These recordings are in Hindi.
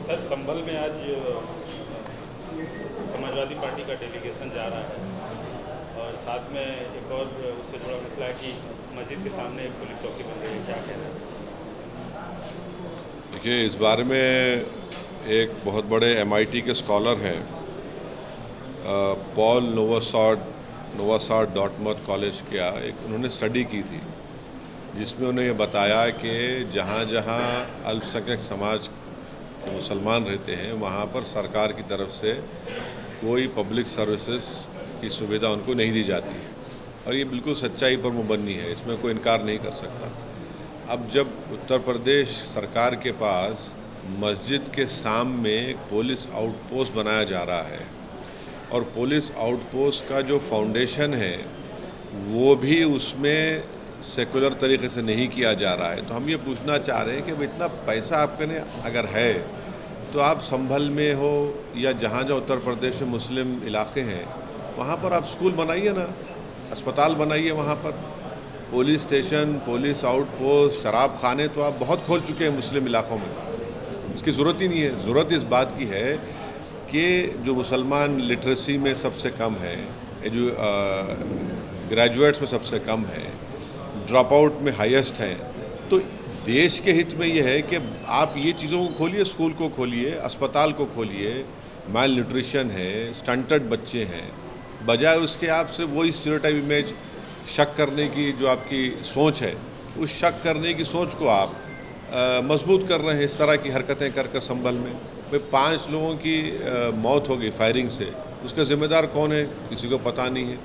सर, संभल में आज समाजवादी पार्टी का डेलीगेशन जा रहा है और साथ में एक और उससे जुड़ा मसला है कि मस्जिद के सामने एक पुलिस चौकी बन रही है, क्या कहना है? देखिए, इस बारे में एक बहुत बड़े MIT के स्कॉलर हैं, पॉल नोवासाड डॉर्टमथ कॉलेज का उन्होंने स्टडी की थी, जिसमें उन्हें ये बताया कि जहाँ जहाँ अल्पसंख्यक समाज के मुसलमान रहते हैं वहाँ पर सरकार की तरफ से कोई पब्लिक सर्विसेज की सुविधा उनको नहीं दी जाती है। और ये बिल्कुल सच्चाई पर मुबन्नी है, इसमें कोई इनकार नहीं कर सकता। अब जब उत्तर प्रदेश सरकार के पास मस्जिद के सामने एक पुलिस आउटपोस्ट बनाया जा रहा है और पुलिस आउटपोस्ट का जो फाउंडेशन है वो भी उसमें सेकुलर तरीके से नहीं किया जा रहा है, तो हम ये पूछना चाह रहे हैं कि इतना पैसा आपके ने अगर है तो आप संभल में हो या जहाँ जहाँ उत्तर प्रदेश में मुस्लिम इलाके हैं वहाँ पर आप स्कूल बनाइए ना, अस्पताल बनाइए, वहाँ पर पुलिस स्टेशन, पुलिस आउटपोस्ट, शराब खाने तो आप बहुत खोल चुके हैं मुस्लिम इलाकों में, इसकी ज़रूरत ही नहीं है। ज़रूरत इस बात की है कि जो मुसलमान लिटरेसी में सबसे कम है, जो ग्रेजुएट्स में सबसे कम है, ड्रॉप आउट में हाईएस्ट हैं, तो देश के हित में ये है कि आप ये चीज़ों को खोलिए, स्कूल को खोलिए, अस्पताल को खोलिए। माल न्यूट्रिशन है, स्टंटेड बच्चे हैं, बजाय उसके आपसे वही स्टीरियोटाइप इमेज शक करने की जो आपकी सोच है, उस शक करने की सोच को आप मजबूत कर रहे हैं इस तरह की हरकतें कर कर। संभल में 5 लोगों की मौत हो गई फायरिंग से, उसका ज़िम्मेदार कौन है किसी को पता नहीं है।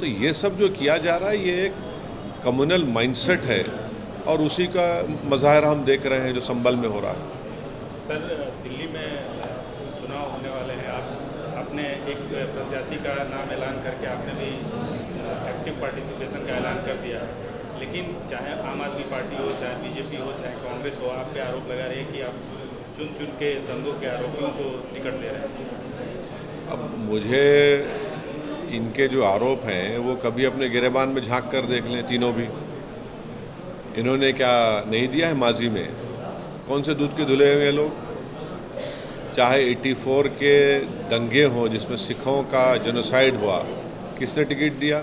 तो ये सब जो किया जा रहा है ये एक कम्युनल माइंडसेट है और उसी का मज़ाहिरा हम देख रहे हैं जो संभल में हो रहा है। सर, दिल्ली में चुनाव होने वाले हैं, आपने एक प्रत्याशी का नाम ऐलान करके आपने भी एक्टिव पार्टिसिपेशन का ऐलान कर दिया, लेकिन चाहे आम आदमी पार्टी हो, चाहे बीजेपी हो, चाहे कांग्रेस हो, आप पे आरोप लगा रहे हैं कि आप चुन चुन के दंगों के आरोपियों को टिकट दे रहे हैं। अब मुझे इनके जो आरोप हैं वो कभी अपने गिरेबान में झांक कर देख लें, तीनों भी। इन्होंने क्या नहीं दिया है माजी में? कौन से दूध के धुले हुए लोग? चाहे 84 के दंगे हों जिसमें सिखों का जेनोसाइड हुआ, किसने टिकट दिया?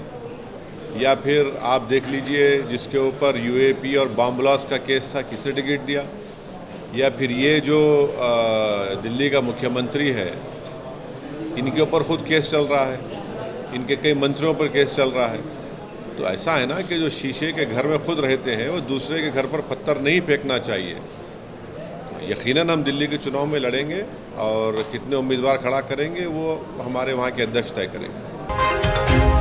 या फिर आप देख लीजिए जिसके ऊपर UAP और बॉम्ब ब्लास्ट का केस था, किसने टिकट दिया? या फिर ये जो दिल्ली का मुख्यमंत्री है, इनके ऊपर खुद केस चल रहा है, इनके कई मंत्रियों पर केस चल रहा है। तो ऐसा है ना कि जो शीशे के घर में खुद रहते हैं वो दूसरे के घर पर पत्थर नहीं फेंकना चाहिए। तो यकीनन हम दिल्ली के चुनाव में लड़ेंगे और कितने उम्मीदवार खड़ा करेंगे वो हमारे वहाँ के अध्यक्ष तय करेंगे।